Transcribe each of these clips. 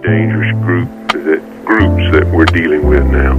dangerous groups that we're dealing with now.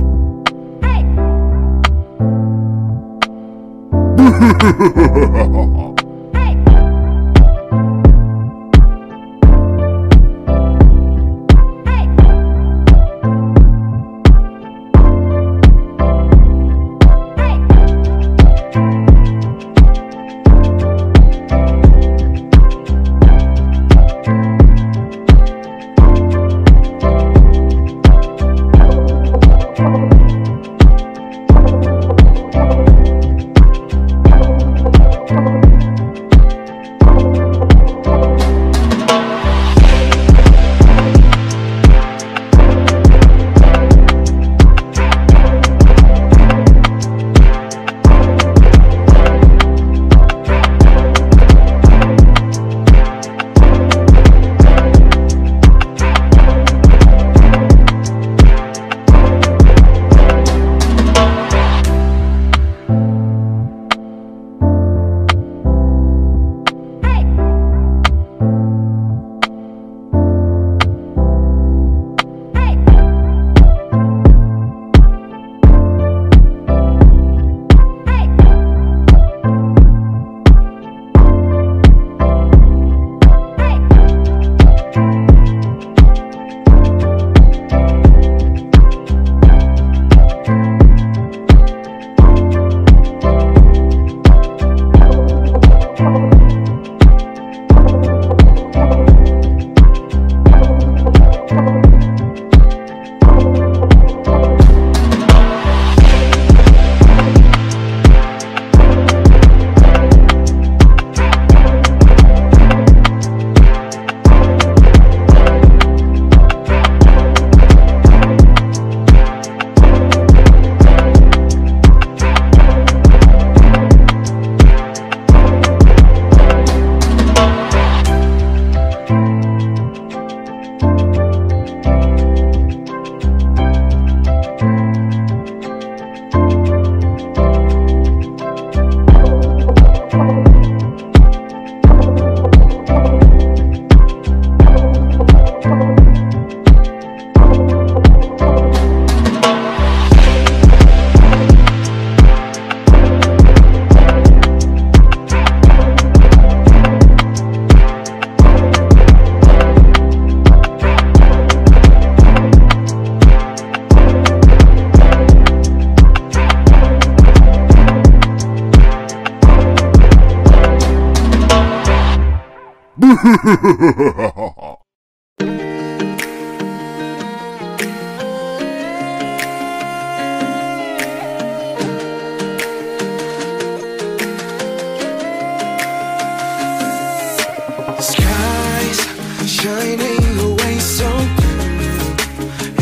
Skies shining away so blue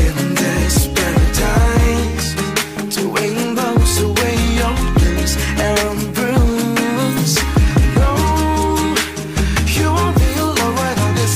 in this paradise. The wind blows away your blues and bruise. No, you won't be alone right on this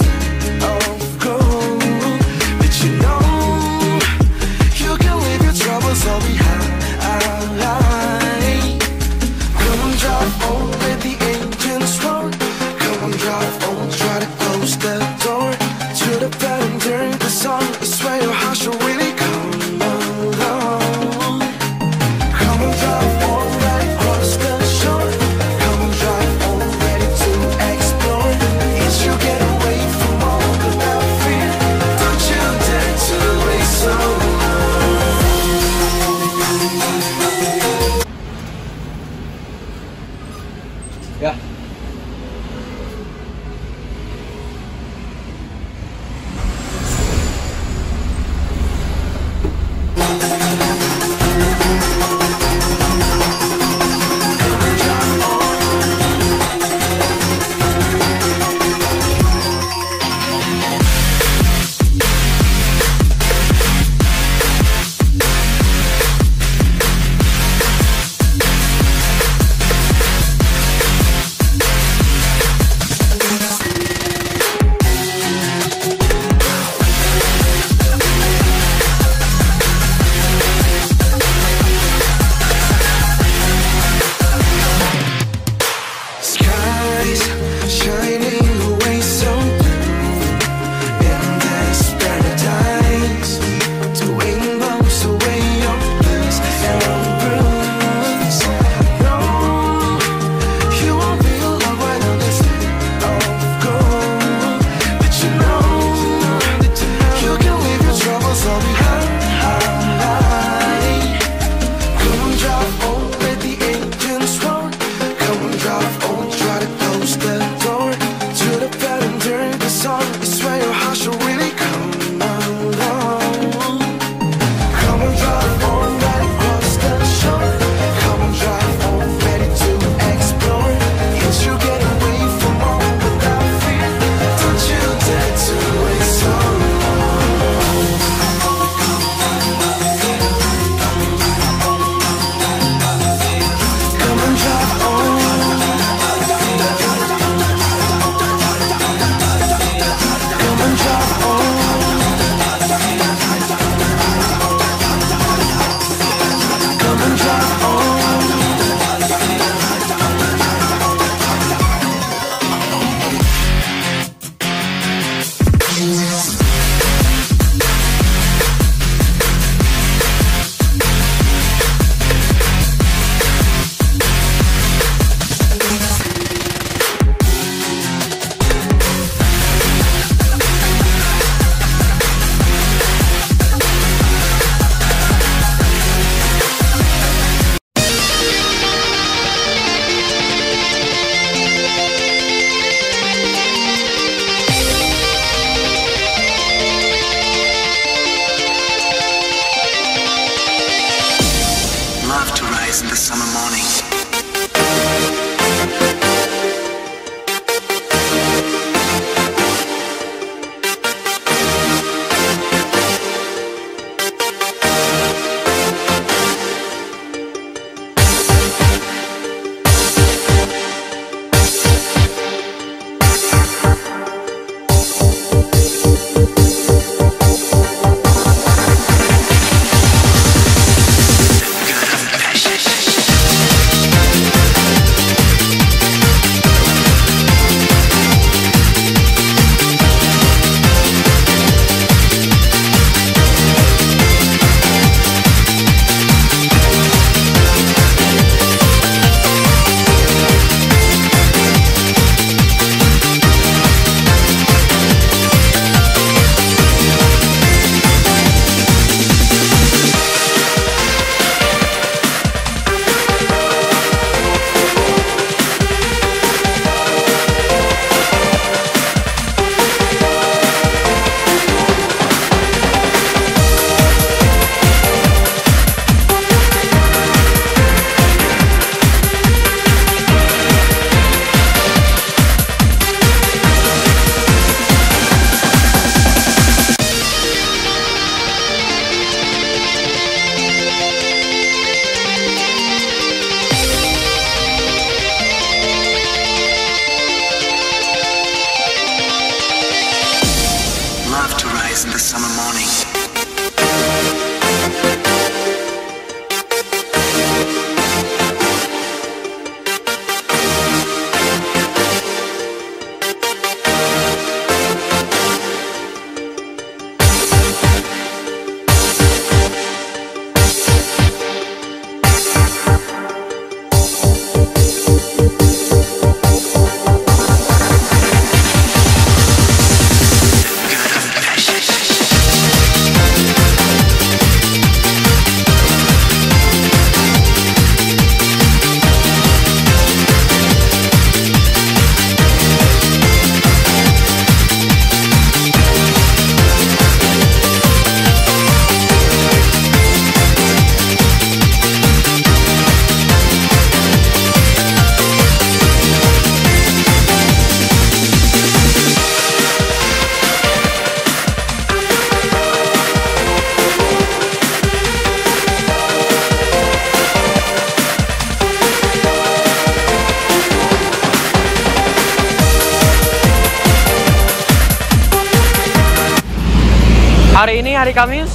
hari Kamis.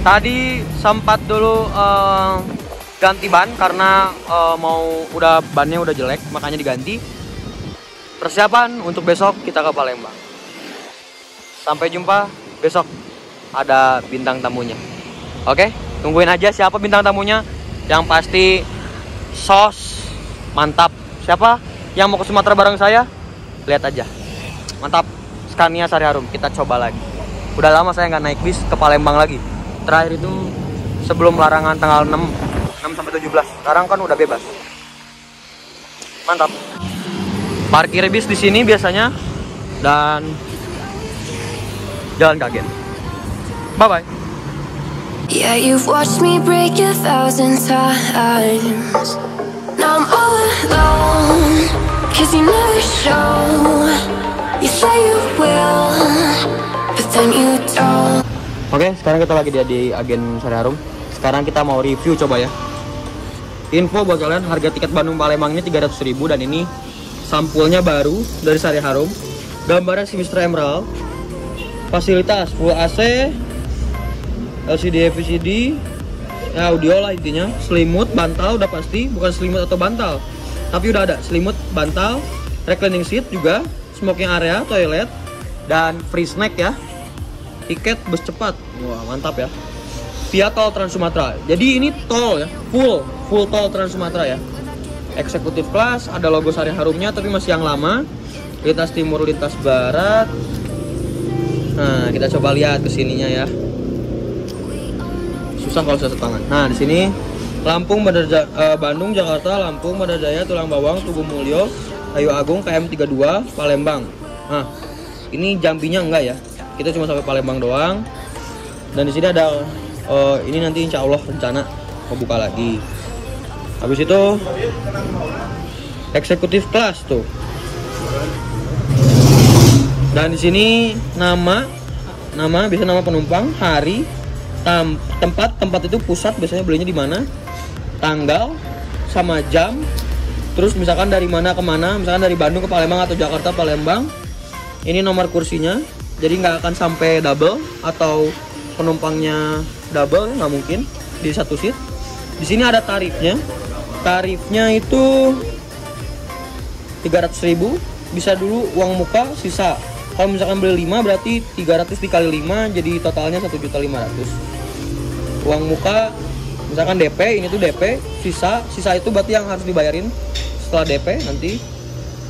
Tadi sempat dulu ganti ban karena bannya udah jelek, makanya diganti. Persiapan untuk besok kita ke Palembang. Sampai jumpa besok, ada bintang tamunya. Oke, tungguin aja siapa bintang tamunya. Yang pasti sos mantap. Siapa yang mau ke Sumatera bareng saya? Lihat aja, mantap. Scania Sari Harum, kita coba lagi. Udah lama saya nggak naik bis ke Palembang lagi. Terakhir itu sebelum larangan tanggal 6 sampai 17. Sekarang kan udah bebas. Mantap. Parkir bis di sini biasanya dan jalan kaget. Bye bye. Yeah, you've watched me break 1,000 times. Now I'm all alone, 'cause you never show. You say you will, but then you don't. Oke, sekarang kita lagi di agen Sari Harum. Sekarang kita mau review coba ya. Info buat kalian, harga tiket Bandung Palembang ini 300.000 dan ini sampulnya baru dari Sari Harum. Gambarnya si Mr. Emerald. Fasilitas full AC, LCD, VCD, ya audio lah intinya. Selimut, bantal udah pasti, bukan selimut atau bantal, tapi udah ada selimut, bantal, reclining seat juga, smoking area, toilet, dan free snack ya. Tiket bus cepat, wah mantap ya. Via tol Trans Sumatera. Jadi ini tol ya, full tol Trans Sumatera ya. Eksekutif kelas, ada logo Sari Harumnya tapi masih yang lama. Lintas timur, lintas barat. Nah, kita coba lihat kesininya ya. Susah kalau saya tangan. Nah, di sini Lampung, Bandung, Jakarta, Lampung, Bandar Jaya, Tulang Bawang, Tugu Mulyo, Kayu Agung, KM32, Palembang. Nah, ini Jambinya enggak ya. Kita cuma sampai Palembang doang. Dan di sini ada ini nanti insya Allah rencana mau buka lagi. Habis itu eksekutif kelas tuh. Dan di sini nama biasanya nama penumpang, hari, tempat itu pusat biasanya belinya di mana, tanggal sama jam. Terus misalkan dari mana ke mana, misalkan dari Bandung ke Palembang atau Jakarta Palembang. Ini nomor kursinya. Jadi nggak akan sampai double atau penumpangnya double, nggak mungkin di satu seat. Di sini ada tarifnya. Tarifnya itu 300.000. Bisa dulu uang muka, sisa. Kalau misalkan beli 5 berarti 300 dikali 5 jadi totalnya 1.500.000. Uang muka misalkan DP, ini tuh DP, sisa itu berarti yang harus dibayarin setelah DP nanti.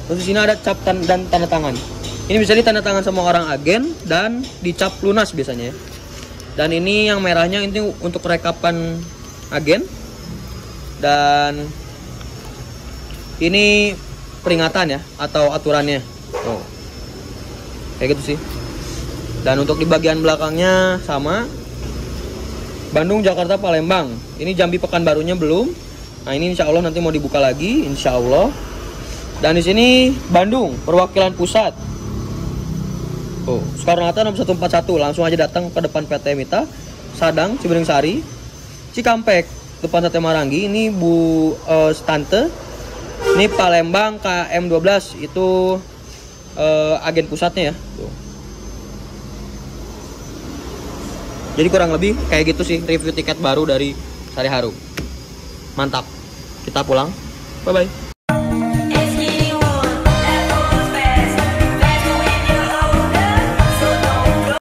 Terus di sini ada cap dan tanda tangan. Ini bisa ditanda tangan sama orang agen dan dicap lunas biasanya ya. Dan ini yang merahnya ini untuk rekapan agen. Dan ini peringatan ya atau aturannya. Oh. Kayak gitu sih. Dan untuk di bagian belakangnya sama. Bandung, Jakarta, Palembang. Ini Jambi Pekanbarunya belum. Nah, ini insya Allah nanti mau dibuka lagi, insya Allah. Dan di sini Bandung, perwakilan pusat. Oh, Soekarno-Hatta nomor 141. Langsung aja datang ke depan PT Mita, Sadang, Cibereng Sari, Cikampek, depan Sate Marangi. Ini Bu Stante. Ini Palembang KM12 itu agen pusatnya ya. Tuh. Jadi kurang lebih kayak gitu sih review tiket baru dari Sari Harum. Mantap. Kita pulang. Bye bye.